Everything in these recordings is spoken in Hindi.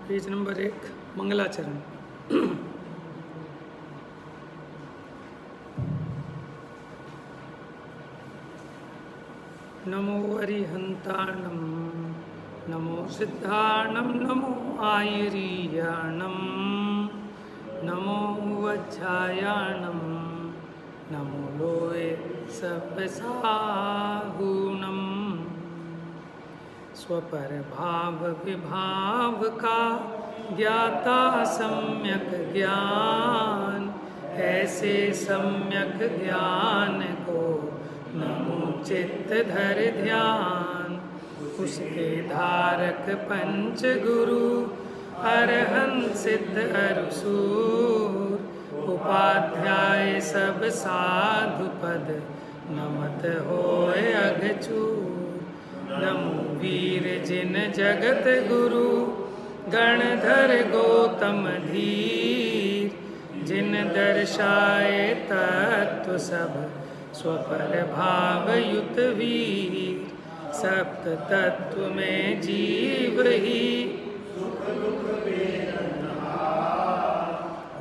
पेज नंबर 1, मंगलाचरण। नमो अरिहंताणं नमो सिद्धाणं नमो आयरीयाणं नमो वज्रायाणं नमो लोये सवसाहुणं। स्वपर भाव विभाव का ज्ञाता सम्यक ज्ञान, ऐसे सम्यक ज्ञान को नमो चित्त धर ध्यान। उसके धारक पंच गुरु अरहंत सिद्ध अरसूर, उपाध्याय सब साधु पद नमत होय अघचूर। नमो वीर जिन जगत गुरु गणधर गौतम धीर, जिन दर्शाए तत्व सब स्वपर भाव युत वीर। सप्त तत्व में जीव ही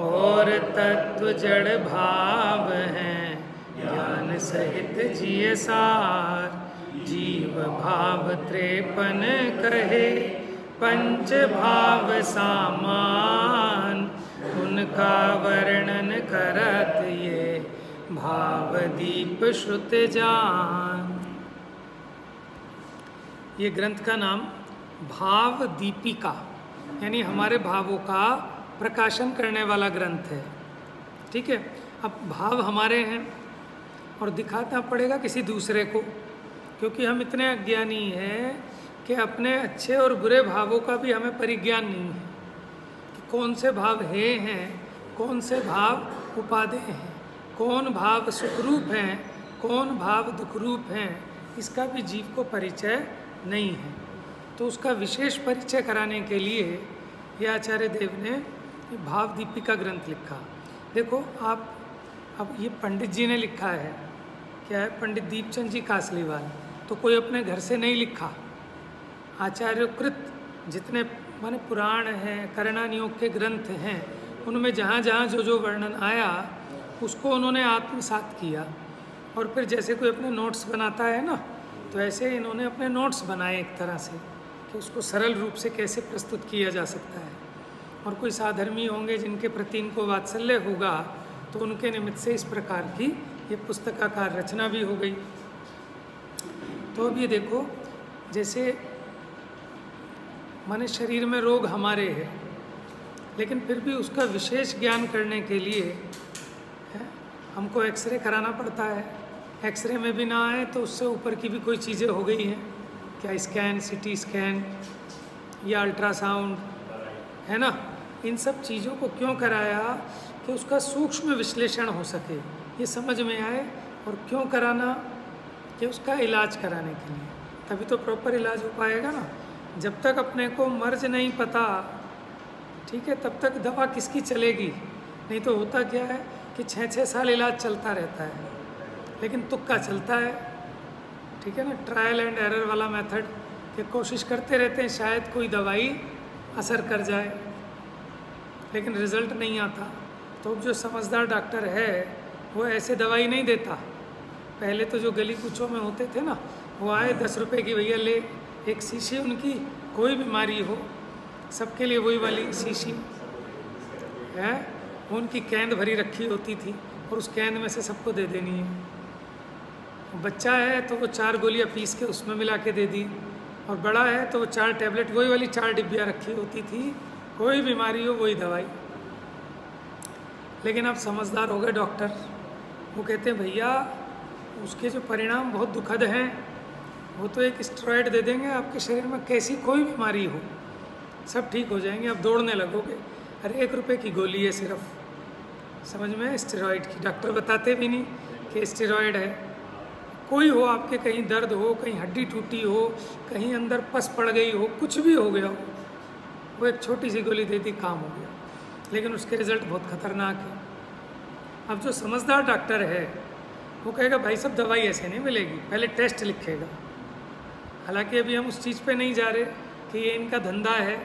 और तत्व जड़ भाव हैं, ज्ञान सहित जिय सार। जीव भाव 53 कहे पंच भाव सामान, उनका वर्णन करत ये भाव दीप श्रुत जान। ये ग्रंथ का नाम भाव दीपिका, यानी हमारे भावों का प्रकाशन करने वाला ग्रंथ है। ठीक है, अब भाव हमारे हैं और दिखाना पड़ेगा किसी दूसरे को, क्योंकि हम इतने अज्ञानी हैं कि अपने अच्छे और बुरे भावों का भी हमें परिज्ञान नहीं है कि कौन से भाव हैं, कौन से भाव उपादेय हैं, कौन भाव सुखरूप हैं, कौन भाव दुखरूप हैं, इसका भी जीव को परिचय नहीं है। तो उसका विशेष परिचय कराने के लिए ये आचार्य देव ने भाव दीपिका ग्रंथ लिखा। देखो आप, अब ये पंडित जी ने लिखा है, क्या है, पंडित दीपचंद जी कासलीवाल, तो कोई अपने घर से नहीं लिखा। आचार्यकृत जितने माने पुराण हैं, करणानियोग के ग्रंथ हैं, उनमें जहाँ जहाँ जो जो वर्णन आया उसको उन्होंने आत्मसात किया। और फिर जैसे कोई अपने नोट्स बनाता है ना, तो ऐसे इन्होंने अपने नोट्स बनाए एक तरह से कि उसको सरल रूप से कैसे प्रस्तुत किया जा सकता है। और कोई साधर्मी होंगे जिनके प्रति इनको वात्सल्य होगा, तो उनके निमित्त से इस प्रकार की ये पुस्तकाकार रचना भी हो गई। तो अब ये देखो, जैसे माने शरीर में रोग हमारे हैं, लेकिन फिर भी उसका विशेष ज्ञान करने के लिए हमको एक्सरे कराना पड़ता है। एक्सरे में भी ना आए तो उससे ऊपर की भी कोई चीज़ें हो गई हैं, क्या स्कैन, सीटी स्कैन या अल्ट्रासाउंड, है ना। इन सब चीज़ों को क्यों कराया कि उसका सूक्ष्म विश्लेषण हो सके, ये समझ में आए। और क्यों कराना कि उसका इलाज कराने के लिए, तभी तो प्रॉपर इलाज हो पाएगा ना। जब तक अपने को मर्ज नहीं पता, ठीक है, तब तक दवा किसकी चलेगी। नहीं तो होता क्या है कि 6-6 साल इलाज चलता रहता है, लेकिन तुक्का चलता है। ठीक है ना, ट्रायल एंड एरर वाला मेथड कि कोशिश करते रहते हैं शायद कोई दवाई असर कर जाए, लेकिन रिज़ल्ट नहीं आता। तो जो समझदार डॉक्टर है वो ऐसे दवाई नहीं देता। पहले तो जो गली कूचों में होते थे ना, वो आए 10 रुपये की, भैया ले एक शीशी, उनकी कोई बीमारी हो सबके लिए वही वाली शीशी है, उनकी कैंद भरी रखी होती थी और उस कैंद में से सबको दे देनी है। बच्चा है तो वो 4 गोलियां पीस के उसमें मिला के दे दी, और बड़ा है तो वो 4 टैबलेट, वही वाली 4 डिब्बियाँ रखी होती थी, कोई बीमारी हो वही दवाई। लेकिन अब समझदार हो गए डॉक्टर, वो कहते हैं भैया उसके जो परिणाम बहुत दुखद हैं, वो तो एक स्टेरॉइड दे देंगे, आपके शरीर में कैसी कोई बीमारी हो सब ठीक हो जाएंगे, आप दौड़ने लगोगे। अरे 1 रुपये की गोली है सिर्फ, समझ में, स्टेरॉइड की। डॉक्टर बताते भी नहीं कि स्टेरॉइड है। कोई हो आपके, कहीं दर्द हो, कहीं हड्डी टूटी हो, कहीं अंदर पस पड़ गई हो, कुछ भी हो गया हो, वो एक छोटी सी गोली दे दी, काम हो गया। लेकिन उसके रिज़ल्ट बहुत खतरनाक है। अब जो समझदार डॉक्टर है वो कहेगा भाई साहब दवाई ऐसे नहीं मिलेगी, पहले टेस्ट लिखेगा। हालांकि अभी हम उस चीज़ पे नहीं जा रहे कि ये इनका धंधा है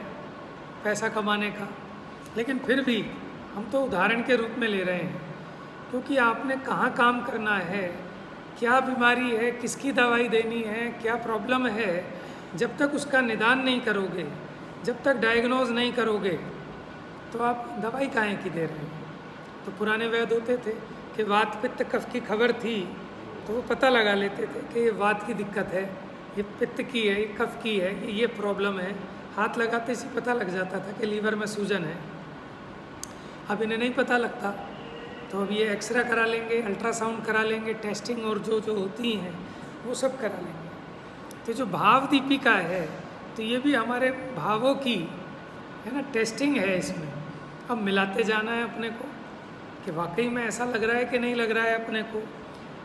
पैसा कमाने का, लेकिन फिर भी हम तो उदाहरण के रूप में ले रहे हैं, क्योंकि आपने कहाँ काम करना है, क्या बीमारी है, किसकी दवाई देनी है, क्या प्रॉब्लम है, जब तक उसका निदान नहीं करोगे, जब तक डायग्नोज नहीं करोगे, तो आप दवाई काहे की दे रहे हैं। तो पुराने वैद्य होते थे कि वात पित्त कफ की खबर थी तो वो पता लगा लेते थे कि ये वात की दिक्कत है, ये पित्त की है, ये कफ की है, ये प्रॉब्लम है। हाथ लगाते से पता लग जाता था कि लीवर में सूजन है। अब इन्हें नहीं पता लगता, तो अब ये एक्सरे करा लेंगे, अल्ट्रासाउंड करा लेंगे, टेस्टिंग और जो जो होती हैं वो सब करा लेंगे। तो जो भाव दीपिका है तो ये भी हमारे भावों की है ना टेस्टिंग है। इसमें अब मिलाते जाना है अपने को कि वाकई में ऐसा लग रहा है कि नहीं लग रहा है अपने को,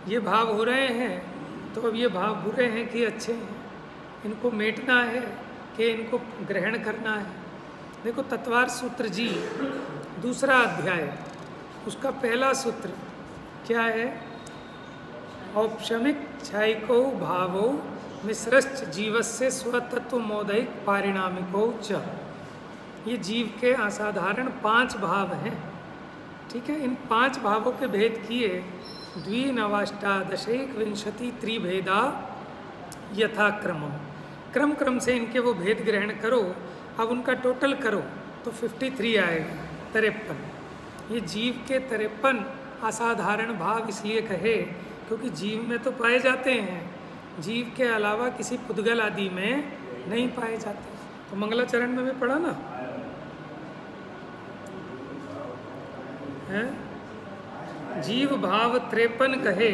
ये भाव हो रहे हैं तो अब ये भाव बुरे हैं कि अच्छे हैं, इनको मेटना है कि इनको ग्रहण करना है। देखो तत्वार सूत्र जी दूसरा अध्याय, उसका पहला सूत्र क्या है? औपशमिक क्षयिको भावो मिश्रश्च जीवस्य स्वतत्व मोदैक पारिणामिको च। ये जीव के असाधारण 5 भाव हैं, ठीक है। इन 5 भावों के भेद किए द्विनवाष्टादशैक विंशति त्रिभेदा यथाक्रमम, क्रम क्रम से इनके वो भेद ग्रहण करो। अब उनका टोटल करो तो 53 आएगा, 53। ये जीव के 53 असाधारण भाव इसलिए कहे क्योंकि जीव में तो पाए जाते हैं, जीव के अलावा किसी पुद्गल आदि में नहीं पाए जाते। तो मंगलाचरण में भी पढ़ा ना है, जीव भाव 53 कहे,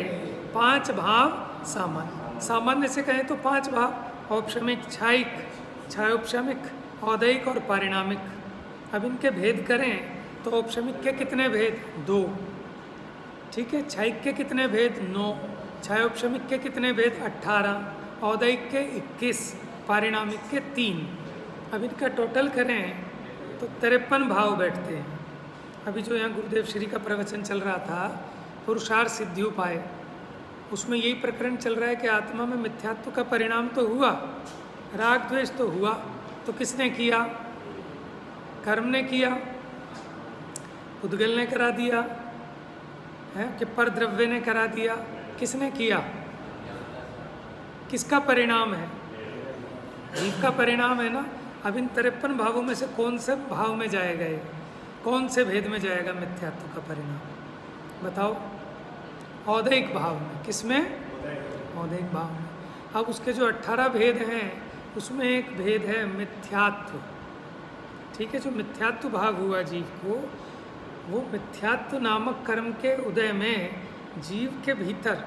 5 भाव सामान्य। सामान्य से कहें तो 5 भाव, औपशमिक, क्षयिक, क्षयोपशमिक, औदैक और पारिणामिक। अब इनके भेद करें तो औपशमिक के कितने भेद? 2, ठीक है। क्षयिक के कितने भेद? 9। क्षयोपशमिक के कितने भेद? 18। औदैक के 21, पारिणामिक के 3। अब इनका टोटल करें तो 53 भाव बैठते हैं। अभी जो यहाँ गुरुदेव श्री का प्रवचन चल रहा था पुरुषार्थ सिद्धियोपाय, उसमें यही प्रकरण चल रहा है कि आत्मा में मिथ्यात्व का परिणाम तो हुआ, राग द्वेष तो हुआ, तो किसने किया? कर्म ने किया, उद्गल ने करा दिया है कि पर द्रव्य ने करा दिया। किसने किया? किसका परिणाम है? जीव का परिणाम है ना। अब इन 53 भावों में से कौन से भाव में जाएगा, ये कौन से भेद में जाएगा मिथ्यात्व का परिणाम? बताओ। औदैक भाव में। किसमें? औदैक भाव में। अब उसके जो 18 भेद हैं उसमें एक भेद है मिथ्यात्व, ठीक है। जो मिथ्यात्व भाव हुआ जीव को, वो मिथ्यात्व नामक कर्म के उदय में जीव के भीतर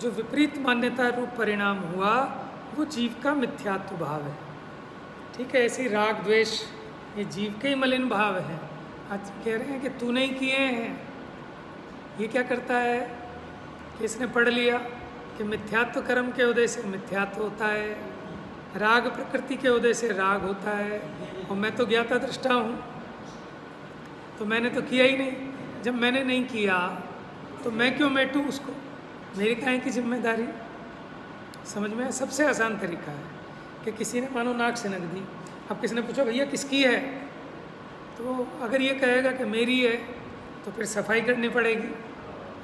जो विपरीत मान्यता रूप परिणाम हुआ वो जीव का मिथ्यात्व भाव है, ठीक है। ऐसी राग द्वेष ये जीव के ही मलिन भाव है। आज कह रहे हैं कि तू नहीं किए हैं। ये क्या करता है कि इसने पढ़ लिया कि मिथ्यात्व कर्म के उदय से मिथ्यात्व होता है, राग प्रकृति के उदय से राग होता है, और मैं तो ज्ञाता दृष्टा हूँ, तो मैंने तो किया ही नहीं। जब मैंने नहीं किया तो मैं क्यों मेटूँ उसको? मेरी काहे की जिम्मेदारी? समझ में? सबसे आसान तरीका है कि किसी ने मानो नाक सिनक दी, अब किसी ने पूछा भैया किसकी है, तो अगर ये कहेगा कि मेरी है तो फिर सफाई करनी पड़ेगी।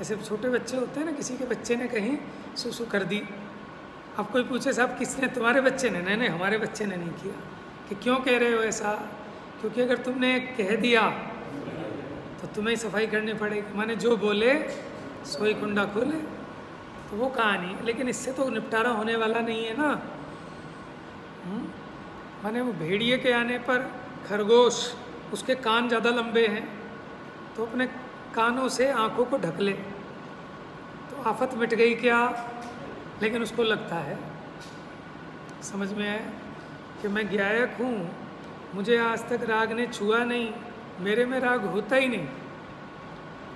ऐसे छोटे बच्चे होते हैं ना, किसी के बच्चे ने कहीं सुसु कर दी, अब कोई पूछे साहब किसने? तुम्हारे बच्चे ने? नहीं हमारे बच्चे ने नहीं किया। कि क्यों कह रहे हो ऐसा? क्योंकि अगर तुमने कह दिया तो तुम्हें सफाई करनी पड़ेगी। माने जो बोले सोई कुंडा खोले, तो वो कहानी है। लेकिन इससे तो निपटारा होने वाला नहीं है ना। माने वो भेड़िए के आने पर खरगोश, उसके कान ज़्यादा लंबे हैं तो अपने कानों से आँखों को ढक ले तो आफत मिट गई क्या? लेकिन उसको लगता है, समझ में आया कि मैं गायक हूँ, मुझे आज तक राग ने छुआ नहीं, मेरे में राग होता ही नहीं।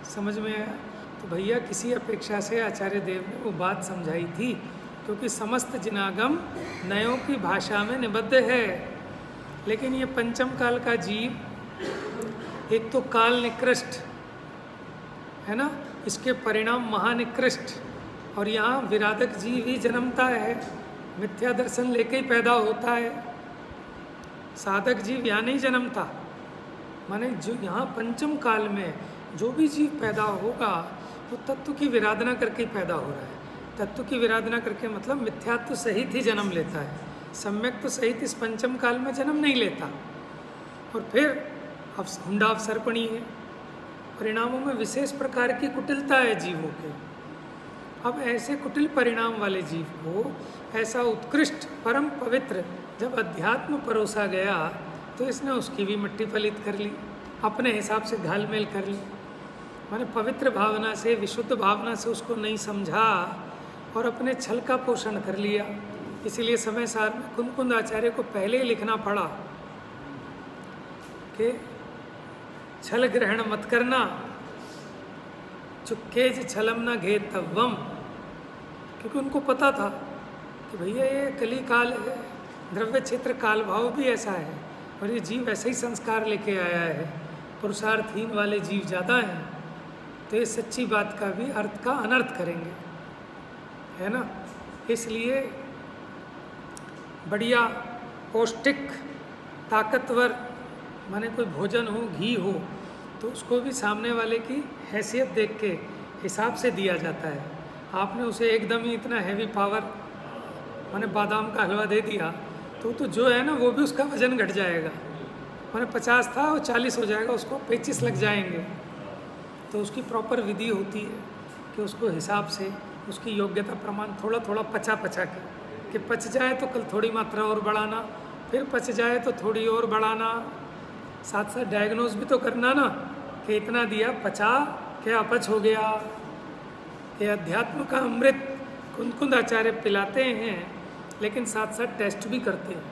समझ में आया? तो भैया किसी अपेक्षा से आचार्य देव ने वो बात समझाई थी, क्योंकि समस्त जिनागम नयों की भाषा में निबद्ध है। लेकिन ये पंचम काल का जीव एक तो काल निकृष्ट है ना, इसके परिणाम महानिकृष्ट। और यहाँ विराधक जीव ही जन्मता है, मिथ्या दर्शन लेके ही पैदा होता है, साधक जीव यहाँ नहीं जन्मता। माने जो यहाँ पंचम काल में जो भी जीव पैदा होगा वो तत्व की विराधना करके ही पैदा हो रहा है। तत्व की विराधना करके मतलब मिथ्यात्व सहित ही जन्म लेता है, सम्यक तो सहित इस पंचम काल में जन्म नहीं लेता। और फिर हुंडा अवसर्पणी है, परिणामों में विशेष प्रकार की कुटिलता है जीवों के। अब ऐसे कुटिल परिणाम वाले जीव को ऐसा उत्कृष्ट परम पवित्र जब अध्यात्म परोसा गया तो इसने उसकी भी मिट्टी पलित कर ली, अपने हिसाब से घालमेल कर ली। मैंने पवित्र भावना से, विशुद्ध भावना से उसको नहीं समझा और अपने छल का पोषण कर लिया। इसीलिए समय सार में कुंद आचार्य को पहले ही लिखना पड़ा कि छल ग्रहण मत करना, चुक्केज छलम न घेतव्वम, क्योंकि उनको पता था कि भैया ये कली काल है, द्रव्य क्षेत्र काल भाव भी ऐसा है और ये जीव ऐसे ही संस्कार लेके आया है, पुरुषार्थहीन वाले जीव ज़्यादा हैं, तो ये सच्ची बात का भी अर्थ का अनर्थ करेंगे, है ना। इसलिए बढ़िया पौष्टिक ताकतवर माने कोई भोजन हो, घी हो, तो उसको भी सामने वाले की हैसियत देख के हिसाब से दिया जाता है। आपने उसे एकदम ही इतना हैवी पावर माने बादाम का हलवा दे दिया तो जो है ना वो भी उसका वजन घट जाएगा, माने 50 था वो 40 हो जाएगा, उसको 25 लग जाएंगे। तो उसकी प्रॉपर विधि होती है कि उसको हिसाब से उसकी योग्यता प्रमाण थोड़ा थोड़ा पचा के कि पच जाए तो कल थोड़ी मात्रा और बढ़ाना, फिर पच जाए तो थोड़ी और बढ़ाना, साथ साथ डायग्नोज भी तो करना ना कि इतना दिया पचा क्या अपच हो गया। कि अध्यात्म का अमृत कुंद आचार्य पिलाते हैं, लेकिन साथ साथ टेस्ट भी करते हैं,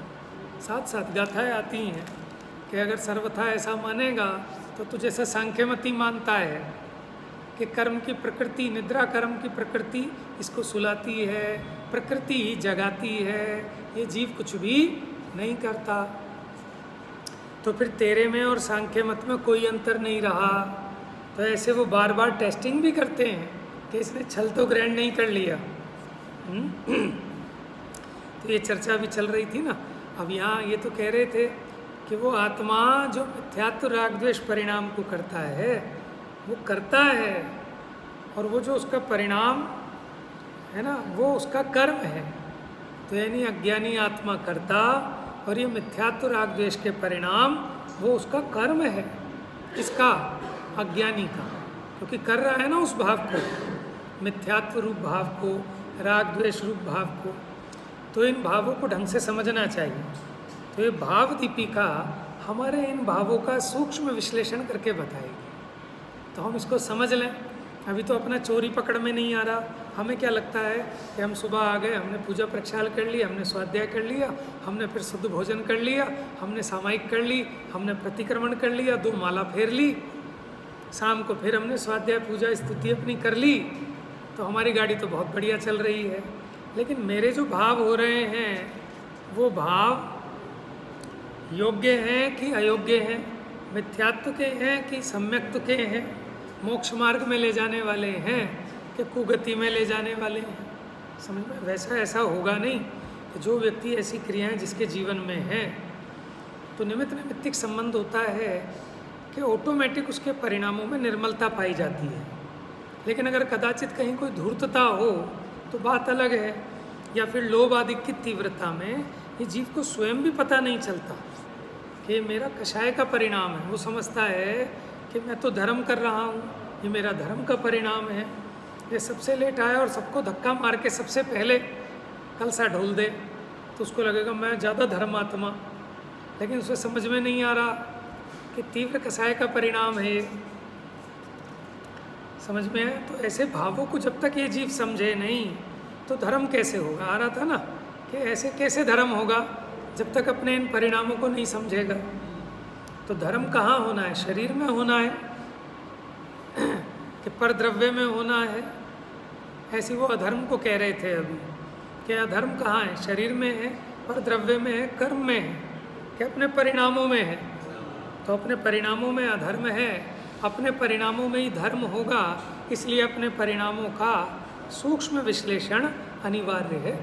साथ साथ गाथाएँ आती हैं कि अगर सर्वथा ऐसा मानेगा तो जैसा सांख्यमती मानता है कि कर्म की प्रकृति, निद्रा कर्म की प्रकृति इसको सुलाती है, प्रकृति ही जगाती है, ये जीव कुछ भी नहीं करता। तो फिर तेरे में और सांख्य मत में कोई अंतर नहीं रहा। तो ऐसे वो बार बार टेस्टिंग भी करते हैं कि इसने छल तो ग्रहण नहीं कर लिया। तो ये चर्चा भी चल रही थी ना। अब यहाँ ये तो कह रहे थे कि वो आत्मा जो मिथ्यात्व राग द्वेष परिणाम को करता है वो करता है, और वो जो उसका परिणाम है ना वो उसका कर्म है। तो यानी अज्ञानी आत्मा करता और ये मिथ्यात्व राग द्वेष के परिणाम वो उसका कर्म है, इसका अज्ञानी का, क्योंकि कर रहा है ना उस भाव को, मिथ्यात्व रूप भाव को, राग द्वेष रूप भाव को। तो इन भावों को ढंग से समझना चाहिए। तो ये भाव दीपिका हमारे इन भावों का सूक्ष्म विश्लेषण करके बताएगी, तो हम इसको समझ लें। अभी तो अपना चोरी पकड़ में नहीं आ रहा। हमें क्या लगता है कि हम सुबह आ गए, हमने पूजा प्रक्षाल कर लिया, हमने स्वाध्याय कर लिया, हमने फिर शुद्ध भोजन कर लिया, हमने सामायिक कर ली, हमने प्रतिक्रमण कर लिया, 2 माला फेर ली, शाम को फिर हमने स्वाध्याय पूजा स्तुति अपनी कर ली, तो हमारी गाड़ी तो बहुत बढ़िया चल रही है। लेकिन मेरे जो भाव हो रहे हैं वो भाव योग्य हैं कि अयोग्य हैं, मिथ्यात्व के हैं कि सम्यक्त्व के हैं, मोक्ष मार्ग में ले जाने वाले हैं कि कुगति में ले जाने वाले हैं। समझ में वैसा ऐसा होगा नहीं कि जो व्यक्ति ऐसी क्रियाएं जिसके जीवन में हैं तो निमित्त नैमित्तिक संबंध होता है कि ऑटोमेटिक उसके परिणामों में निर्मलता पाई जाती है। लेकिन अगर कदाचित कहीं कोई धूर्तता हो तो बात अलग है, या फिर लोभ आदि की तीव्रता में ये जीव को स्वयं भी पता नहीं चलता कि मेरा कषाय का परिणाम है। वो समझता है कि मैं तो धर्म कर रहा हूँ, ये मेरा धर्म का परिणाम है। ये सबसे लेट आया और सबको धक्का मार के सबसे पहले कलसा ढोल दे तो उसको लगेगा मैं ज़्यादा धर्मात्मा, लेकिन उसे समझ में नहीं आ रहा कि तीव्र कषाय का परिणाम है ये। समझ में है? तो ऐसे भावों को जब तक ये जीव समझे नहीं तो धर्म कैसे होगा। आ रहा था ना कि ऐसे कैसे धर्म होगा जब तक अपने इन परिणामों को नहीं समझेगा। तो धर्म कहाँ होना है? शरीर में होना है कि परद्रव्य में होना है। ऐसी वो अधर्म को कह रहे थे अभी कि अधर्म कहाँ है? शरीर में है, परद्रव्य में है, कर्म में है, कि अपने परिणामों में है। तो अपने परिणामों में अधर्म है अपने परिणामों में ही धर्म होगा, इसलिए अपने परिणामों का सूक्ष्म विश्लेषण अनिवार्य है।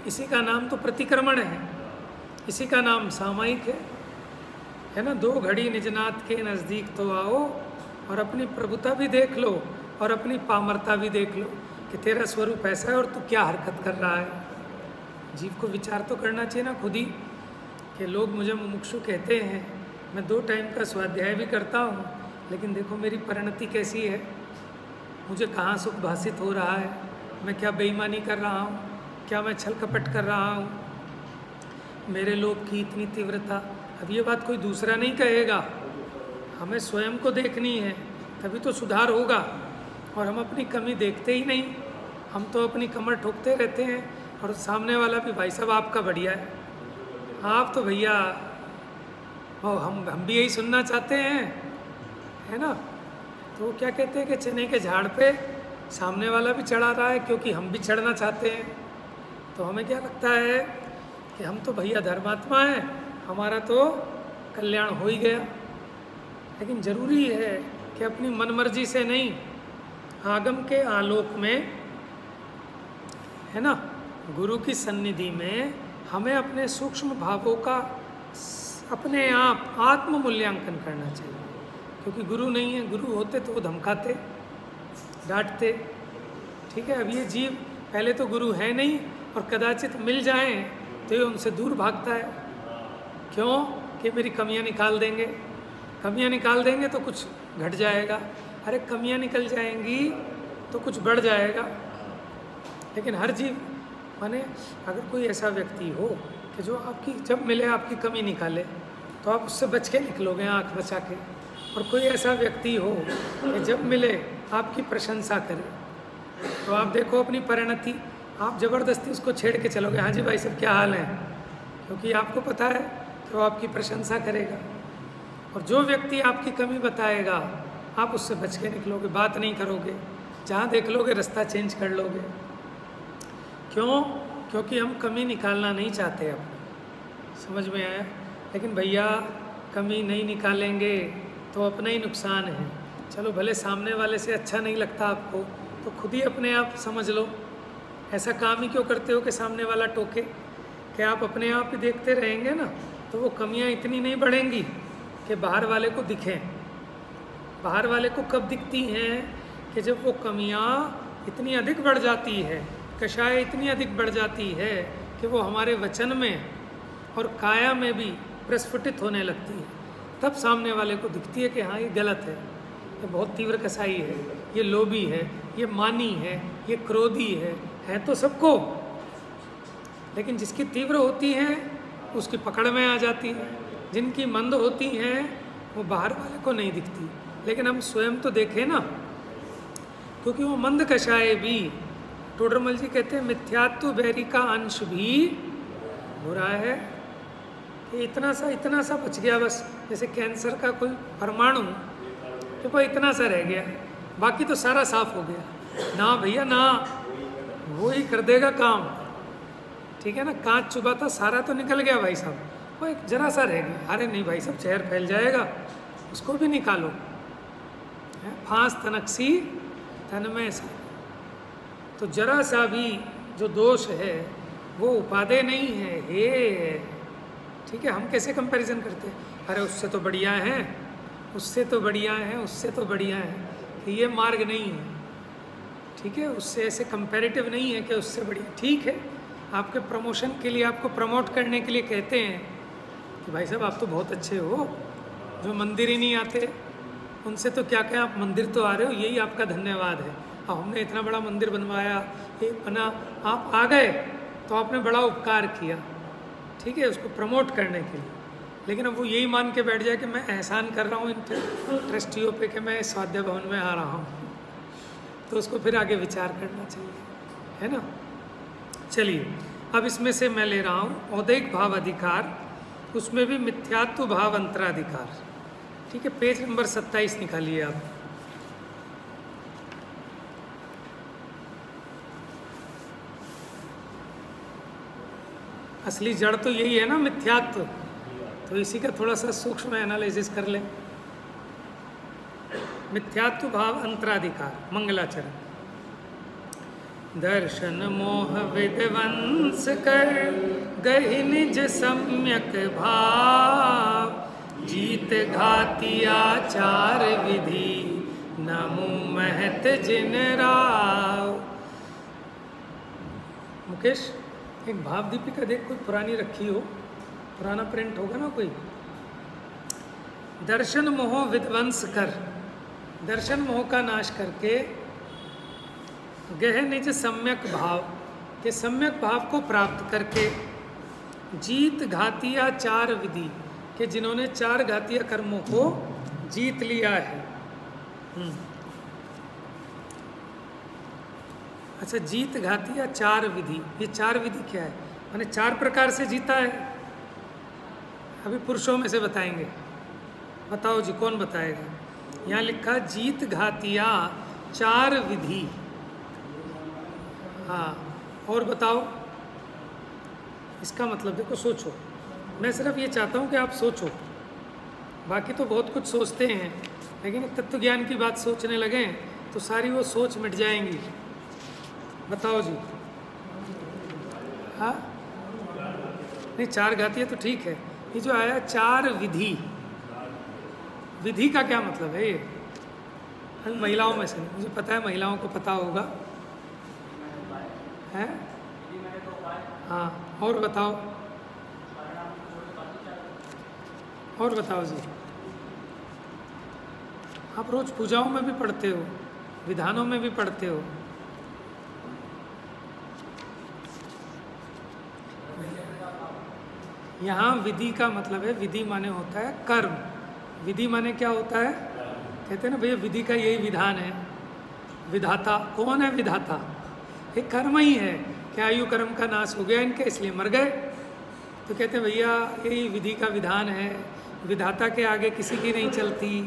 इसी का नाम तो प्रतिक्रमण है, इसी का नाम सामायिक है ना। 2 घड़ी निजनाथ के नज़दीक तो आओ, और अपनी प्रभुता भी देख लो और अपनी पामरता भी देख लो कि तेरा स्वरूप ऐसा है और तू क्या हरकत कर रहा है। जीव को विचार तो करना चाहिए ना खुद ही, कि लोग मुझे मुमुक्षु कहते हैं, मैं 2 टाइम का स्वाध्याय भी करता हूँ, लेकिन देखो मेरी परिणति कैसी है, मुझे कहाँ सुख भासित हो रहा है, मैं क्या बेईमानी कर रहा हूँ, क्या मैं छल कपट कर रहा हूँ, मेरे लोभ की इतनी तीव्रता। अब ये बात कोई दूसरा नहीं कहेगा, हमें स्वयं को देखनी है, तभी तो सुधार होगा। और हम अपनी कमी देखते ही नहीं, हम तो अपनी कमर ठोकते रहते हैं, और सामने वाला भी भाई साहब आपका बढ़िया है, आप तो भैया हम भी यही सुनना चाहते हैं, है ना। तो क्या कहते हैं कि चने के झाड़ पे सामने वाला भी चढ़ा रहा है, क्योंकि हम भी चढ़ना चाहते हैं। तो हमें क्या लगता है कि हम तो भैया धर्मात्मा हैं, हमारा तो कल्याण हो ही गया। लेकिन ज़रूरी है कि अपनी मनमर्जी से नहीं, आगम के आलोक में, है ना, गुरु की सन्निधि में हमें अपने सूक्ष्म भावों का अपने आप आत्म मूल्यांकन करना चाहिए। क्योंकि गुरु नहीं है, गुरु होते तो वो धमकाते, डांटते, ठीक है। अब ये जीव पहले तो गुरु है नहीं, और कदाचित मिल जाएं तो ये उनसे दूर भागता है। क्यों? कि मेरी कमियां निकाल देंगे, कमियां निकाल देंगे तो कुछ घट जाएगा, अरे कमियां निकल जाएंगी तो कुछ बढ़ जाएगा। लेकिन हर जीव, माने अगर कोई ऐसा व्यक्ति हो कि जो आपकी जब मिले आपकी कमी निकाले, तो आप उससे बच के निकलोगे आँख बचा के। और कोई ऐसा व्यक्ति हो कि जब मिले आपकी प्रशंसा करे, तो आप देखो अपनी परिणति, आप ज़बरदस्ती उसको छेड़ के चलोगे, हाँ जी भाई सब क्या हाल है, क्योंकि आपको पता है कि वो आपकी प्रशंसा करेगा। और जो व्यक्ति आपकी कमी बताएगा, आप उससे बच के निकलोगे, बात नहीं करोगे, जहाँ देख लोगे रास्ता चेंज कर लोगे। क्यों? क्योंकि हम कमी निकालना नहीं चाहते। अब समझ में आया? लेकिन भैया कमी नहीं निकालेंगे तो अपना ही नुकसान है। चलो भले सामने वाले से अच्छा नहीं लगता आपको, तो खुद ही अपने आप समझ लो, ऐसा काम ही क्यों करते हो कि सामने वाला टोके। कि आप अपने आप ही देखते रहेंगे ना, तो वो कमियां इतनी नहीं बढ़ेंगी कि बाहर वाले को दिखें। बाहर वाले को कब दिखती हैं? कि जब वो कमियां इतनी अधिक बढ़ जाती है, कषाय इतनी अधिक बढ़ जाती है कि वो हमारे वचन में और काया में भी प्रस्फुटित होने लगती है, तब सामने वाले को दिखती है कि हाँ ये गलत है, ये बहुत तीव्र कसाई है, ये लोभी है, ये मानी है, ये क्रोधी है तो सबको। लेकिन जिसकी तीव्र होती हैं उसकी पकड़ में आ जाती है, जिनकी मंद होती हैं वो बाहर वाले को नहीं दिखती। लेकिन हम स्वयं तो देखें ना, क्योंकि वो मंद कषाय भी, टोडरमल जी कहते हैं मिथ्यात्व बैरी का अंश भी बुरा है। कि इतना सा बच गया बस, जैसे कैंसर का कोई परमाणु, तो कोई इतना सा रह गया, बाकी तो सारा साफ हो गया। ना भैया ना, वो ही कर देगा काम, ठीक है ना। कांच चुभा था, सारा तो निकल गया भाई साहब, वो एक जरा सा रह गया। अरे नहीं भाई साहब, जहर फैल जाएगा, उसको भी निकालो। फांस तनकसी तन में सा, तो जरा सा भी जो दोष है वो उपादेय नहीं है, हे, ठीक है। हम कैसे कंपैरिजन करते हैं? अरे उससे तो बढ़िया है, उससे तो बढ़िया है, उससे तो बढ़िया है, कि ये मार्ग नहीं है, ठीक है। उससे ऐसे कंपैरेटिव नहीं है कि उससे बढ़िया। ठीक है, आपके प्रमोशन के लिए, आपको प्रमोट करने के लिए कहते हैं कि भाई साहब आप तो बहुत अच्छे हो, जो मंदिर ही नहीं आते उनसे तो क्या क्या, आप मंदिर तो आ रहे हो, यही आपका धन्यवाद है। अब हमने इतना बड़ा मंदिर बनवाया, ये बना, आप आ गए तो आपने बड़ा उपकार किया, ठीक है, उसको प्रमोट करने के लिए। लेकिन अब वो यही मान के बैठ जाए कि मैं एहसान कर रहा हूँ इन ट्रस्टियों पे कि मैं स्वाध्याय भवन में आ रहा हूँ, तो उसको फिर आगे विचार करना चाहिए, है ना। चलिए, अब इसमें से मैं ले रहा हूँ औदैहिक भाव अधिकार, उसमें भी मिथ्यात्व भाव अंतराधिकार, ठीक है। पेज नंबर 27 निकालिए आप। असली जड़ तो यही है ना, मिथ्यात्व। तो इसी का थोड़ा सा सूक्ष्म एनालिसिस कर लें। मिथ्यात्व भाव अंतराधिकार मंगलाचरण। दर्शन मोह विध्वंस कर गहि निज सम्यक भाव, जीत घाती आचार विधि नमु महत जिन राव। मुकेश एक भाव दीपिका देख, कोई पुरानी रखी हो, पुराना प्रिंट होगा ना कोई। दर्शन मोह विध्वंस कर, दर्शन मोह का नाश करके गह निज सम्यक भाव के सम्यक भाव को प्राप्त करके, जीत घातिया चार विधि के जिन्होंने चार घातिया कर्मों को जीत लिया है। अच्छा, जीत घातिया चार विधि, ये चार विधि क्या है? मैंने चार प्रकार से जीता है। अभी पुरुषों में से बताएंगे, बताओ जी कौन बताएगा? यहाँ लिखा जीत घातिया चार विधि। हाँ, और बताओ इसका मतलब। देखो सोचो, मैं सिर्फ ये चाहता हूँ कि आप सोचो, बाकी तो बहुत कुछ सोचते हैं, लेकिन तत्व ज्ञान की बात सोचने लगे तो सारी वो सोच मिट जाएंगी। बताओ जी। हाँ नहीं, चार घातिया तो ठीक है, ये जो आया चार विधि, विधि का क्या मतलब है? ये महिलाओं में से, मुझे पता है महिलाओं को पता होगा है। हाँ, और बताओ, और बताओ जी। आप रोज पूजाओं में भी पढ़ते हो, विधानों में भी पढ़ते हो। यहाँ विधि का मतलब है, विधि माने होता है कर्म। विधि माने क्या होता है? कहते हैं ना भैया विधि का यही विधान है। विधाता कौन है? विधाता एक कर्म ही है कि आयु कर्म का नाश हो गया इनके, इसलिए मर गए। तो कहते हैं भैया यही विधि का विधान है, विधाता के आगे किसी की नहीं चलती।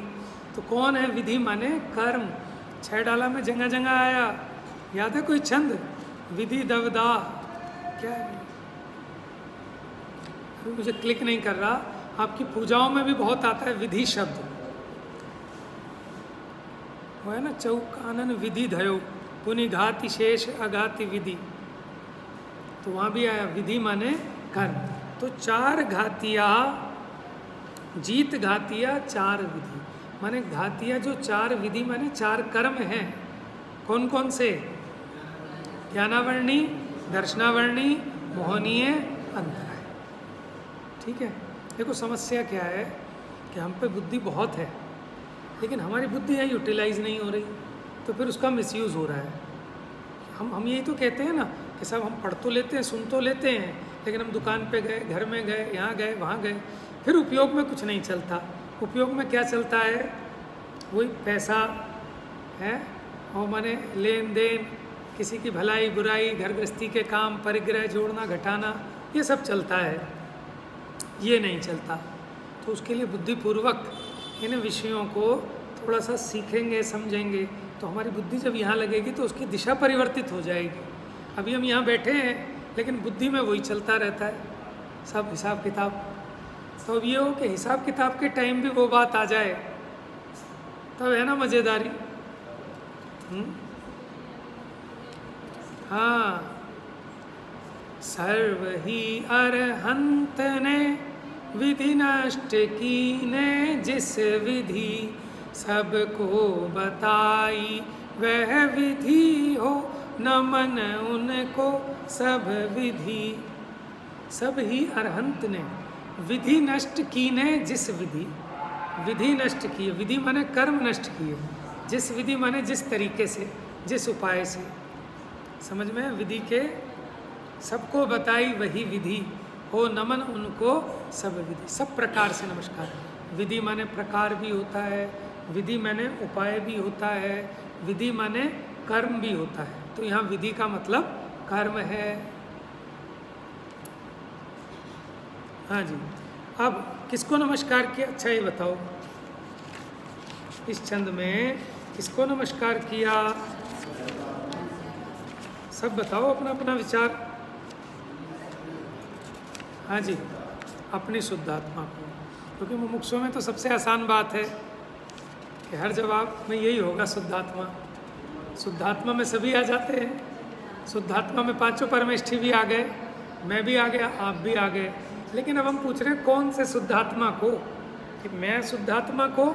तो कौन है? विधि माने कर्म। छह डाला में जगह जगह आया, याद है कोई छंद? विधि दवदा क्या है? मुझे क्लिक नहीं कर रहा। आपकी पूजाओं में भी बहुत आता है विधि शब्द, वो है ना, चौकानन विधि धयो पुनि घाति शेष अघाति विधि, तो वहाँ भी आया विधि माने कर्म। तो चार घातिया, जीत घातिया चार विधि माने घातिया जो चार विधि माने चार कर्म हैं। कौन कौन से? ज्ञानावर्णी, दर्शनावर्णी, मोहनीय, अंतराय। ठीक है। देखो समस्या क्या है कि हम पे बुद्धि बहुत है, लेकिन हमारी बुद्धि है यूटिलाइज नहीं हो रही, तो फिर उसका मिसयूज़ हो रहा है। हम यही तो कहते हैं ना कि सब हम पढ़ तो लेते हैं, सुन तो लेते हैं, लेकिन हम दुकान पे गए, घर में गए, यहाँ गए, वहाँ गए, फिर उपयोग में कुछ नहीं चलता। उपयोग में क्या चलता है? वही पैसा है, और माने लेन देन, किसी की भलाई बुराई, घर गृहस्थी के काम, परिग्रह जोड़ना घटाना, ये सब चलता है, ये नहीं चलता। तो उसके लिए बुद्धिपूर्वक इन विषयों को थोड़ा सा सीखेंगे, समझेंगे, तो हमारी बुद्धि जब यहाँ लगेगी तो उसकी दिशा परिवर्तित हो जाएगी। अभी हम यहाँ बैठे हैं, लेकिन बुद्धि में वही चलता रहता है, सब हिसाब किताब। तो अब ये हो कि हिसाब किताब के टाइम भी वो बात आ जाए, तब है ना मज़ेदारी। हाँ, सर्व ही अरहंत ने विधि नष्ट की ने, जिस विधि सबको बताई वह विधि हो, नमन उनको सब विधि। सब ही अरहंत ने विधि नष्ट की ने, जिस विधि, विधि नष्ट की, विधि माने कर्म नष्ट किए, जिस विधि माने जिस तरीके से, जिस उपाय से, समझ में? विधि के सबको बताई वही विधि हो, नमन उनको सब विधि। सब प्रकार से नमस्कार। विधि माने प्रकार भी होता है, विधि माने उपाय भी होता है, विधि माने कर्म भी होता है। तो यहाँ विधि का मतलब कर्म है। हाँ जी, अब किसको नमस्कार किया? अच्छा ये बताओ, इस छंद में किसको नमस्कार किया? सब बताओ अपना अपना विचार। हाँ जी, अपनी शुद्ध आत्मा को, क्योंकि मुमुक्षुओं में तो सबसे आसान बात है कि हर जवाब में यही होगा शुद्धात्मा। शुद्धात्मा में सभी आ जाते हैं, शुद्धात्मा में पांचों परमेष्ठी भी आ गए, मैं भी आ गया, आप भी आ गए। लेकिन अब हम पूछ रहे हैं कौन से शुद्धात्मा को, कि मैं शुद्धात्मा को,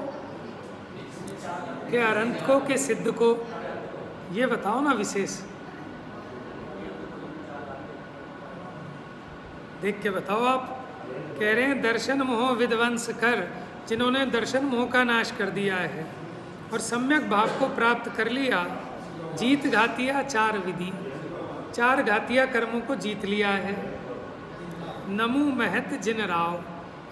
कि अनंत को, कि सिद्ध को, ये बताओ ना विशेष, देख के बताओ। आप कह रहे हैं दर्शन मोह विध्वंस कर, जिन्होंने दर्शन मोह का नाश कर दिया है और सम्यक भाव को प्राप्त कर लिया, जीत घातिया चार विधि, चार घातिया कर्मों को जीत लिया है। नमु महत जिन राव,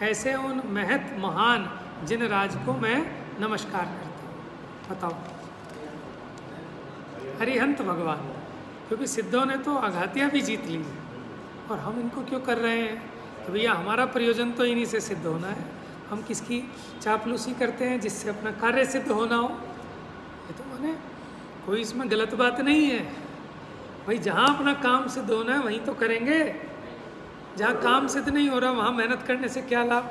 ऐसे उन महत महान जिन राज को मैं नमस्कार करता हूँ। बताओ, हरिहंत भगवान, क्योंकि सिद्धों ने तो आघातियाँ भी जीत ली और हम इनको क्यों कर रहे हैं? तो भैया हमारा प्रयोजन तो इन्हीं से सिद्ध होना है। हम किसकी चापलूसी करते हैं? जिससे अपना कार्य सिद्ध होना हो। ये तो माने कोई इसमें गलत बात नहीं है भाई, जहाँ अपना काम सिद्ध होना है वहीं तो करेंगे। जहाँ काम सिद्ध नहीं हो रहा वहाँ मेहनत करने से क्या लाभ?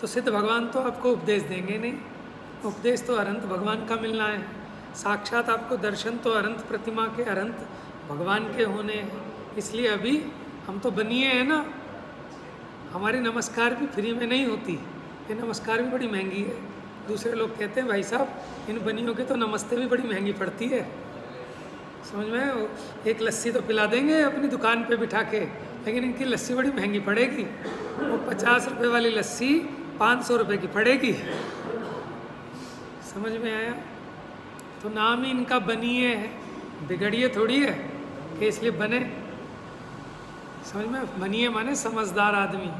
तो सिद्ध भगवान तो आपको उपदेश देंगे नहीं, उपदेश तो अनंत भगवान का मिलना है। साक्षात आपको दर्शन तो अनंत प्रतिमा के, अनंत भगवान के होने हैं। इसलिए अभी हम तो बनिए हैं ना, हमारी नमस्कार भी फ्री में नहीं होती, ये नमस्कार भी बड़ी महंगी है। दूसरे लोग कहते हैं भाई साहब इन बनियों के तो नमस्ते भी बड़ी महंगी पड़ती है। समझ में, एक लस्सी तो पिला देंगे अपनी दुकान पे बिठा के, लेकिन इनकी लस्सी बड़ी महंगी पड़ेगी। वो 50 रुपये वाली लस्सी 500 रुपये की पड़ेगी। समझ में आया? तो नाम ही इनका बनिए है, बिगड़िए थोड़ी है कि इसलिए बने। समझ में, बनिए माने समझदार आदमी।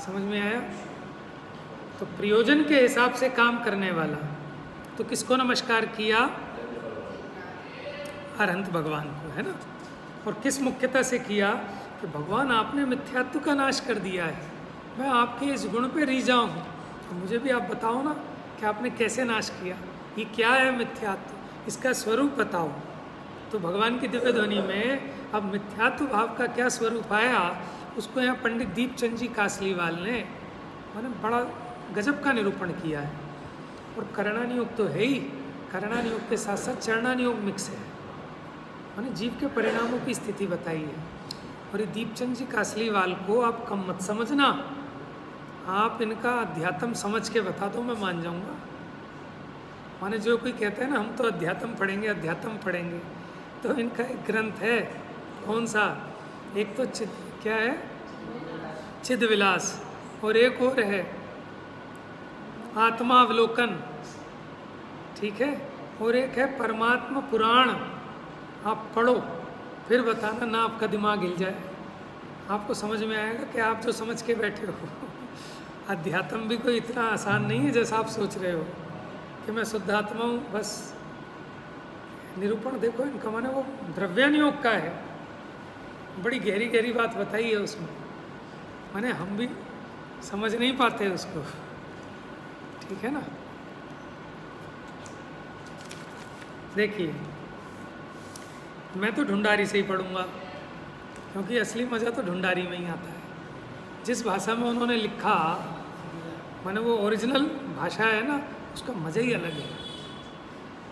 समझ में आया? तो प्रयोजन के हिसाब से काम करने वाला। तो किसको नमस्कार किया? अनंत भगवान को, है ना। और किस मुख्यता से किया? कि भगवान आपने मिथ्यात्व का नाश कर दिया है, मैं आपके इस गुण पे रीझा हूँ, तो मुझे भी आप बताओ ना कि आपने कैसे नाश किया, ये क्या है मिथ्यात्व, इसका स्वरूप बताओ। तो भगवान की दिव्य ध्वनि में अब मिथ्यात्व भाव का क्या स्वरूप आया, उसको यहाँ पंडित दीपचंद जी कासलीवाल ने मैंने बड़ा गजब का निरूपण किया है। और करणानियोग तो है ही, करणानियोग के साथ साथ चरणानियोग मिक्स है, मैंने जीव के परिणामों की स्थिति बताई है। और ये दीपचंद जी कासलीवाल को आप कम मत समझना, आप इनका अध्यात्म समझ के बता दो, मैं मान जाऊंगा। माने जो कोई कहता है ना हम तो अध्यात्म पढ़ेंगे, अध्यात्म पढ़ेंगे, तो इनका एक ग्रंथ है, कौन सा? एक तो क्या है, चिद विलास, और एक और है आत्मावलोकन, ठीक है, और एक है परमात्मा पुराण। आप पढ़ो फिर बताना ना, आपका दिमाग हिल जाए, आपको समझ में आएगा कि आप जो समझ के बैठे हो अध्यात्म भी कोई इतना आसान नहीं है जैसा आप सोच रहे हो कि मैं शुद्धात्मा हूँ बस। निरूपण देखो इनका, माने वो द्रव्यानुयोग का है, बड़ी गहरी गहरी बात बताई है उसमें, माने हम भी समझ नहीं पाते उसको, ठीक है ना। देखिए मैं तो ढूंढारी से ही पढ़ूंगा, क्योंकि असली मज़ा तो ढूंढारी में ही आता है। जिस भाषा में उन्होंने लिखा, माने वो ओरिजिनल भाषा है ना, उसका मज़ा ही अलग है।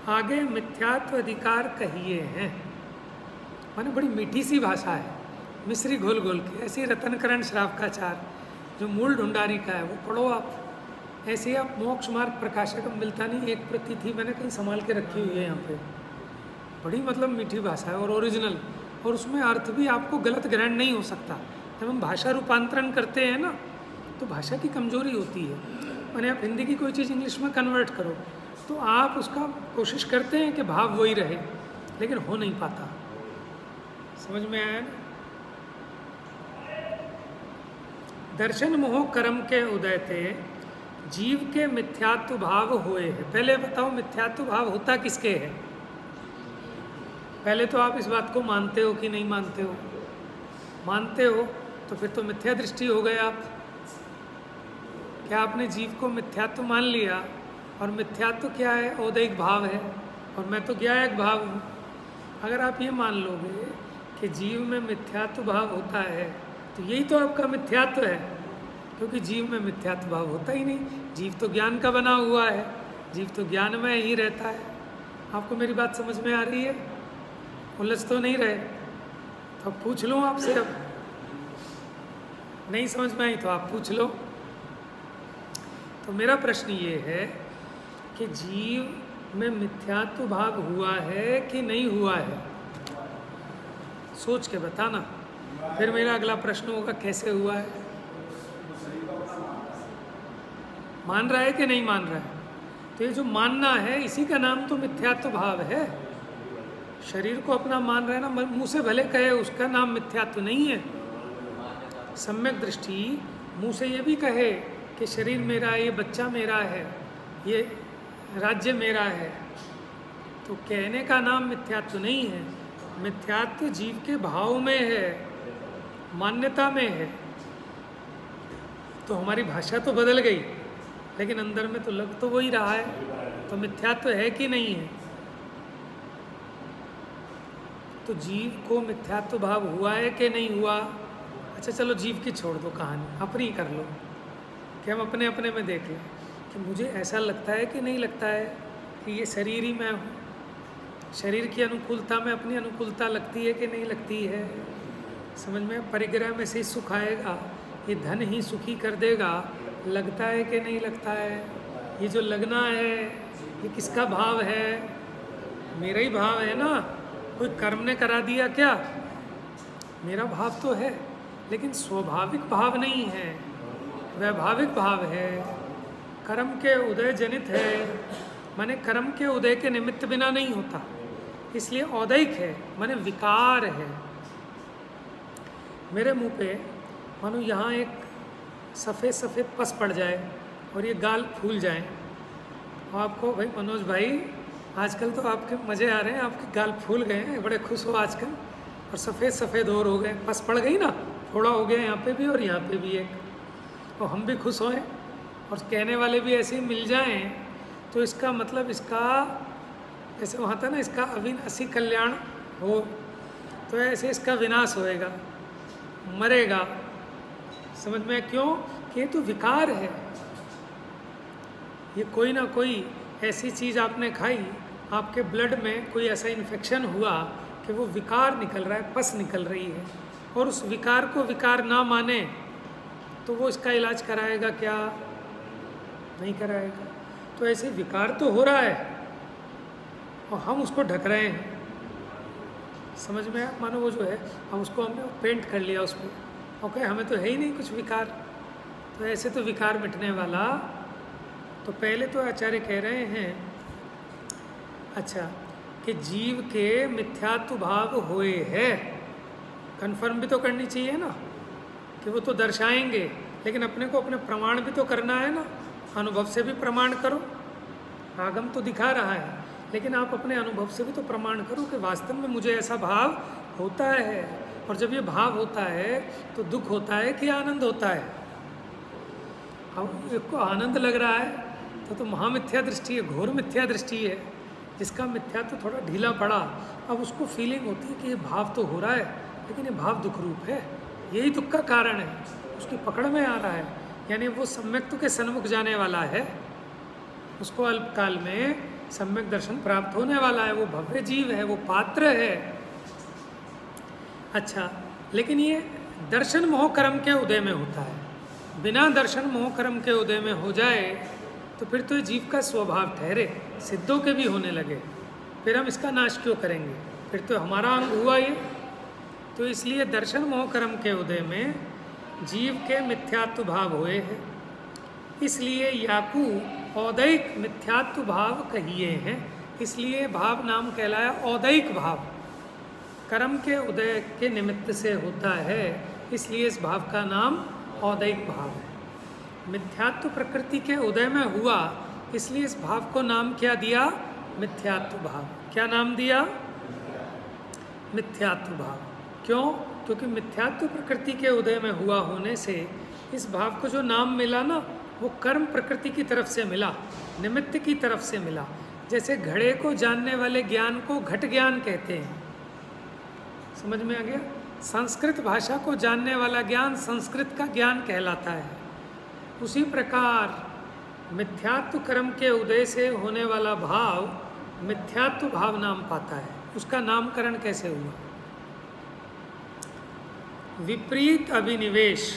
आगे मिथ्यात्व अधिकार कहिए हैं, माने बड़ी मीठी सी भाषा है, मिश्री घोल घोल के। ऐसे रतनकरण श्रावकाचार जो मूल ढूंढारी का है वो पढ़ो आप। ऐसे ही आप मोक्ष मार्ग प्रकाशकम मिलता नहीं, एक प्रति थी, मैंने कहीं संभाल के रखी हुई है यहाँ पे, बड़ी मतलब मीठी भाषा है और ओरिजिनल, और उसमें अर्थ भी आपको गलत ग्रहण नहीं हो सकता। जब हम भाषा रूपांतरण करते हैं ना, तो भाषा की कमजोरी होती है। माने आप हिंदी की कोई चीज़ इंग्लिश में कन्वर्ट करो तो आप उसका कोशिश करते हैं कि भाव वही रहे, लेकिन हो नहीं पाता। समझ में आया ना? दर्शन मोह कर्म के उदय थे, जीव के मिथ्यात्व भाव हुए हैं। पहले बताओ मिथ्यात्व भाव होता किसके है? पहले तो आप इस बात को मानते हो कि नहीं मानते हो? मानते हो तो फिर तो मिथ्या दृष्टि हो गए आप। क्या आपने जीव को मिथ्यात्व मान लिया? और मिथ्यात्व क्या है? औदैहिक भाव है, और मैं तो ज्ञायक भाव हूँ। अगर आप ये मान लोगे कि जीव में मिथ्यात्व भाव होता है, तो यही तो आपका मिथ्यात्व है। क्योंकि जीव में मिथ्यात्व भाव होता ही नहीं। जीव तो ज्ञान का बना हुआ है, जीव तो ज्ञान में ही रहता है। आपको मेरी बात समझ में आ रही है? उलझ तो नहीं रहे? तो अब पूछ लूँ आपसे, अब नहीं समझ में आई तो आप पूछ लो। तो मेरा प्रश्न ये है कि जीव में मिथ्यात्व भाव हुआ है कि नहीं हुआ है? सोच के बताना। फिर मेरा अगला प्रश्न होगा कैसे हुआ है। मान रहा है कि नहीं मान रहा है? तो ये जो मानना है इसी का नाम तो मिथ्यात्व भाव है। शरीर को अपना मान रहा है ना, मुंह से भले कहे, उसका नाम मिथ्यात्व नहीं है। सम्यक दृष्टि मुंह से ये भी कहे कि शरीर मेरा है, ये बच्चा मेरा है, ये राज्य मेरा है, तो कहने का नाम मिथ्यात्व नहीं है। मिथ्यात्व जीव के भाव में है, मान्यता में है। तो हमारी भाषा तो बदल गई, लेकिन अंदर में तो लग तो वही रहा है। तो मिथ्यात्व है कि नहीं है? तो जीव को मिथ्यात्व भाव हुआ है कि नहीं हुआ? अच्छा चलो जीव की छोड़ दो कहानी, अपनी कर लो कि हम अपने अपने में देख लें कि मुझे ऐसा लगता है कि नहीं लगता है कि ये शरीर ही मैं हूँ। शरीर की अनुकूलता में अपनी अनुकूलता लगती है कि नहीं लगती है? समझ में? परिग्रह में से सुख आएगा, ये धन ही सुखी कर देगा, लगता है कि नहीं लगता है? ये जो लगना है ये किसका भाव है? मेरा ही भाव है ना। कोई कर्म ने करा दिया क्या? मेरा भाव तो है, लेकिन स्वाभाविक भाव नहीं है, वैभाविक भाव है। कर्म के उदय जनित है, माने कर्म के उदय के निमित्त बिना नहीं होता, इसलिए औदैक है, माने विकार है। मेरे मुंह पे मानो यहाँ एक सफ़ेद सफ़ेद पस पड़ जाए और ये गाल फूल जाए, और आपको भाई मनोज भाई आजकल तो आपके मज़े आ रहे हैं, आपके गाल फूल गए हैं, बड़े खुश हो आजकल, और सफ़ेद सफ़ेद और हो गए, पस पड़ गई ना, थोड़ा हो गया यहाँ पे भी और यहाँ पे भी एक, तो हम भी खुश होएं और कहने वाले भी ऐसे ही मिल जाएं, तो इसका मतलब इसका ऐसे वहाँ था ना, इसका अविनाशी कल्याण हो, तो ऐसे इसका विनाश होएगा, मरेगा। समझ में? क्यों? कि ये तो विकार है। ये कोई ना कोई ऐसी चीज़ आपने खाई, आपके ब्लड में कोई ऐसा इन्फेक्शन हुआ कि वो विकार निकल रहा है, पस निकल रही है, और उस विकार को विकार ना माने तो वो इसका इलाज कराएगा क्या? नहीं कराएगा। तो ऐसे विकार तो हो रहा है और हम उसको ढक रहे हैं। समझ में? मानो वो जो है हम उसको हमने पेंट कर लिया उस पर, ओके हमें तो है ही नहीं कुछ विकार। तो ऐसे तो विकार मिटने वाला। तो पहले तो आचार्य कह रहे हैं अच्छा कि जीव के मिथ्यात्व भाव हुए है, कन्फर्म भी तो करनी चाहिए ना कि वो तो दर्शाएंगे, लेकिन अपने को अपने प्रमाण भी तो करना है ना। अनुभव से भी प्रमाण करो, आगम तो दिखा रहा है, लेकिन आप अपने अनुभव से भी तो प्रमाण करो कि वास्तव में मुझे ऐसा भाव होता है। और जब ये भाव होता है तो दुख होता है कि आनंद होता है? अब एक को आनंद लग रहा है तो महामिथ्या दृष्टि है, घोर मिथ्या दृष्टि है। जिसका मिथ्या तो थोड़ा ढीला पड़ा, अब उसको फीलिंग होती है कि ये भाव तो हो रहा है, लेकिन ये भाव दुख रूप है, यही दुख का कारण है, उसकी पकड़ में आ रहा है। यानी वो सम्यक्त्व के सन्मुख जाने वाला है, उसको अल्पकाल में सम्यक दर्शन प्राप्त होने वाला है, वो भव्य जीव है, वो पात्र है। अच्छा, लेकिन ये दर्शन मोह कर्म के उदय में होता है। बिना दर्शन मोह कर्म के उदय में हो जाए तो फिर तो ये जीव का स्वभाव ठहरे, सिद्धों के भी होने लगे, फिर हम इसका नाश क्यों करेंगे? फिर तो हमारा अंग हुआ ये। तो इसलिए दर्शन मोह कर्म के उदय में जीव के मिथ्यात्व भाव हुए हैं, इसलिए याकू औदैक मिथ्यात्व भाव कहिए हैं। इसलिए भाव नाम कहलाया औदैक भाव, कर्म के उदय के निमित्त से होता है, इसलिए इस भाव का नाम औदैक भाव है। मिथ्यात्व प्रकृति के उदय में हुआ, इसलिए इस भाव को नाम क्या दिया? मिथ्यात्व भाव। क्या नाम दिया? मिथ्यात्व भाव। क्यों? क्योंकि मिथ्यात्व प्रकृति के उदय में हुआ होने से इस भाव को जो नाम मिला ना, वो कर्म प्रकृति की तरफ से मिला, निमित्त की तरफ से मिला। जैसे घड़े को जानने वाले ज्ञान को घट ज्ञान कहते हैं, समझ में आ गया? संस्कृत भाषा को जानने वाला ज्ञान संस्कृत का ज्ञान कहलाता है, उसी प्रकार मिथ्यात्व कर्म के उदय से होने वाला भाव मिथ्यात्व भाव नाम पाता है। उसका नामकरण कैसे हुआ? विपरीत अभिनिवेश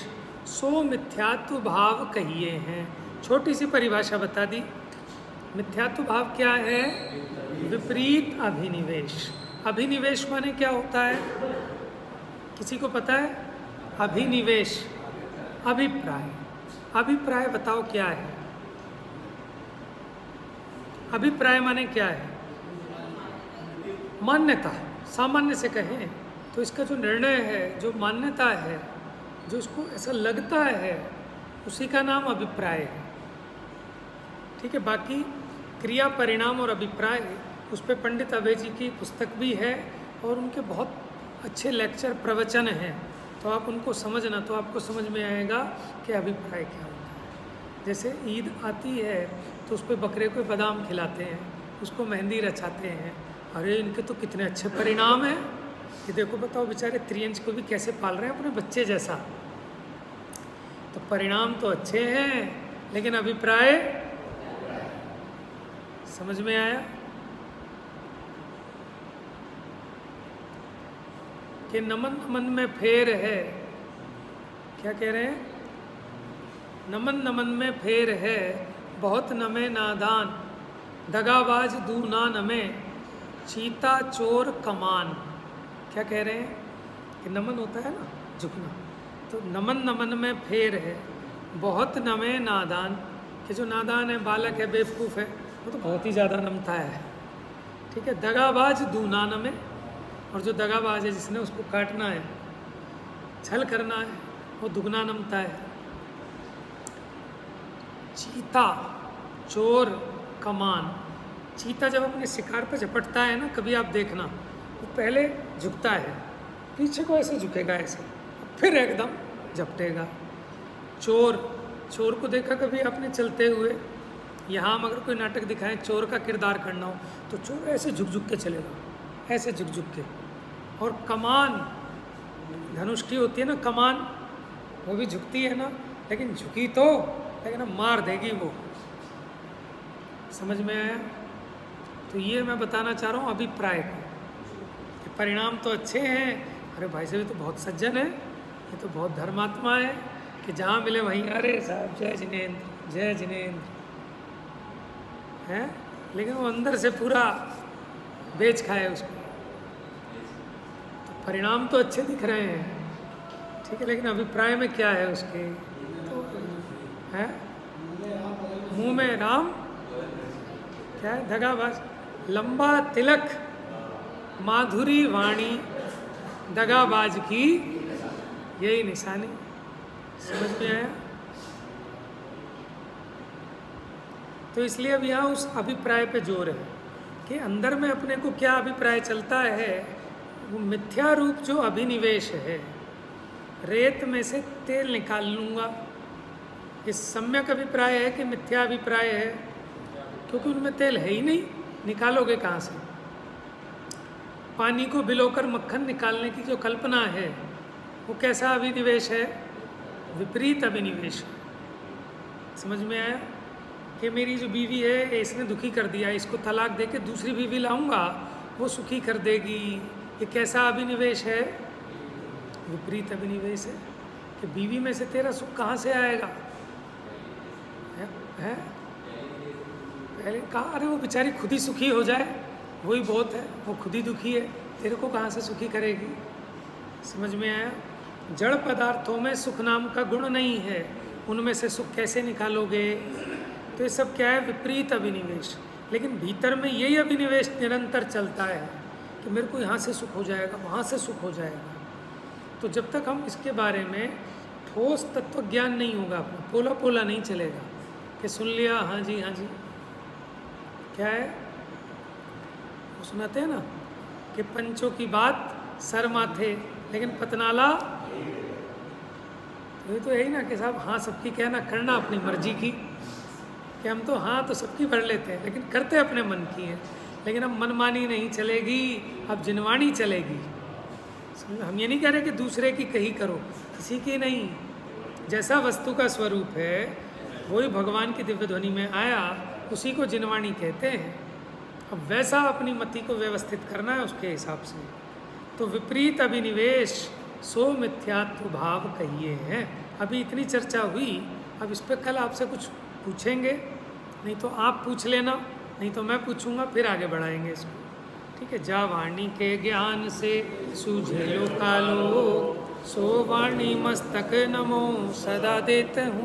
सो मिथ्यात्व भाव कहिए हैं। छोटी सी परिभाषा बता दी। मिथ्यात्व भाव क्या है? विपरीत अभिनिवेश। अभिनिवेश माने क्या होता है? किसी को पता है? अभिनिवेश अभिप्राय। अभिप्राय बताओ क्या है? अभिप्राय माने क्या है? मान्यता। सामान्य से कहें तो इसका जो निर्णय है, जो मान्यता है, जो इसको ऐसा लगता है, उसी का नाम अभिप्राय है। ठीक है। बाकी क्रिया, परिणाम और अभिप्राय, उस पर पंडित अभय जी की पुस्तक भी है और उनके बहुत अच्छे लेक्चर, प्रवचन हैं। तो आप उनको समझना, तो आपको समझ में आएगा कि अभिप्राय क्या होता है। जैसे ईद आती है तो उस पर बकरे को बादाम खिलाते हैं, उसको मेहंदी रचाते हैं। अरे इनके तो कितने अच्छे परिणाम हैं, कि देखो बताओ बेचारे त्रियंश को भी कैसे पाल रहे हैं अपने बच्चे जैसा। तो परिणाम तो अच्छे हैं, लेकिन अभिप्राय समझ में आया? कि नमन नमन में फेर है। क्या कह रहे हैं? नमन नमन में फेर है, बहुत नमे नादान, दगाबाज दू ना नमे, चीता चोर कमान। क्या कह रहे हैं? कि नमन होता है ना, झुकना। तो नमन नमन में फेर है, बहुत नमे नादान, कि जो नादान है, बालक है, बेवकूफ़ है, वो तो बहुत ही ज़्यादा नमता है। ठीक है। दगाबाज दू ना नमे, और जो दगाबाज है, जिसने उसको काटना है, छल करना है, वो दुगना नमता है। चीता चोर कमान। चीता जब अपने शिकार पर झपटता है ना, कभी आप देखना, वो पहले झुकता है, पीछे को ऐसे झुकेगा, ऐसे, फिर एकदम झपटेगा। चोर, चोर को देखा कभी आपने चलते हुए? यहाँ हम अगर कोई नाटक दिखाएं, चोर का किरदार करना हो, तो चोर ऐसे झुक झुक के चलेगा, ऐसे झुक झुक के। और कमान, धनुष की होती है ना कमान, वो भी झुकती है ना, लेकिन झुकी तो, लेकिन अब मार देगी वो। समझ में आया? तो ये मैं बताना चाह रहा हूँ अभिप्राय को, कि परिणाम तो अच्छे हैं। अरे भाई साहब, ये तो बहुत सज्जन है, ये तो बहुत धर्मात्मा है, कि जहाँ मिले वहीं, अरे साहब जय जिनेंद्र, जय जिनेंद्र है, लेकिन वो अंदर से पूरा बेच खाए उसको। तो परिणाम तो अच्छे दिख रहे हैं, ठीक है, लेकिन अभिप्राय में क्या है उसके? तो है मुंह में राम, क्या है? दगाबाज। लंबा तिलक, माधुरी वाणी, दगाबाज की यही निशानी। समझ में आया? तो इसलिए अब यहाँ उस अभिप्राय पे जोर है कि अंदर में अपने को क्या अभिप्राय चलता है। वो मिथ्या रूप जो अभिनिवेश है, रेत में से तेल निकाल लूँगा, ये सम्यक अभिप्राय है कि मिथ्या अभिप्राय है? क्योंकि उनमें तेल है ही नहीं, निकालोगे कहाँ से? पानी को भिगोकर मक्खन निकालने की जो कल्पना है, वो कैसा अभिनिवेश है? विपरीत अभिनिवेश। समझ में आया? कि मेरी जो बीवी है, इसने दुखी कर दिया, इसको तलाक दे के दूसरी बीवी लाऊंगा, वो सुखी कर देगी। ये कैसा अभिनिवेश है? विपरीत अभिनिवेश है। कि बीवी में से तेरा सुख कहाँ से आएगा? है? पहले कहा, अरे वो बेचारी खुद ही सुखी हो जाए, वही बहुत है, वो खुद ही दुखी है, तेरे को कहाँ से सुखी करेगी? समझ में आया? जड़ पदार्थों में सुख नाम का गुण नहीं है, उनमें से सुख कैसे निकालोगे? तो ये सब क्या है? विपरीत अभिनिवेश। लेकिन भीतर में यही अभिनिवेश निरंतर चलता है कि मेरे को यहाँ से सुख हो जाएगा, वहाँ से सुख हो जाएगा। तो जब तक हम इसके बारे में ठोस तत्व ज्ञान नहीं होगा, पोला पोला नहीं चलेगा कि सुन लिया, हाँ जी हाँ जी। क्या है वो सुनाते हैं ना कि पंचों की बात सर माथे, लेकिन पतनाला। तो ये तो यही ना कि साहब हाँ सबकी कहना, करना अपनी मर्जी की, कि हम तो हाँ तो सबकी भर लेते हैं, लेकिन करते अपने मन की है। लेकिन अब मनमानी नहीं चलेगी, अब जिनवाणी चलेगी। हम ये नहीं कह रहे कि दूसरे की कही करो, किसी की नहीं। जैसा वस्तु का स्वरूप है वही भगवान की दिव्य ध्वनि में आया, उसी को जिनवाणी कहते हैं। अब वैसा अपनी मति को व्यवस्थित करना है उसके हिसाब से। तो विपरीत अभिनिवेश सो मिथ्यात्व भाव कहिए हैं। अभी इतनी चर्चा हुई, अब इस पर कल आपसे कुछ पूछेंगे, नहीं तो आप पूछ लेना, नहीं तो मैं पूछूंगा, फिर आगे बढ़ाएंगे इसको। ठीक है। जा वाणी के ज्ञान से सूझे लो कालो, सो वाणी मस्तक नमो सदा देते हूँ।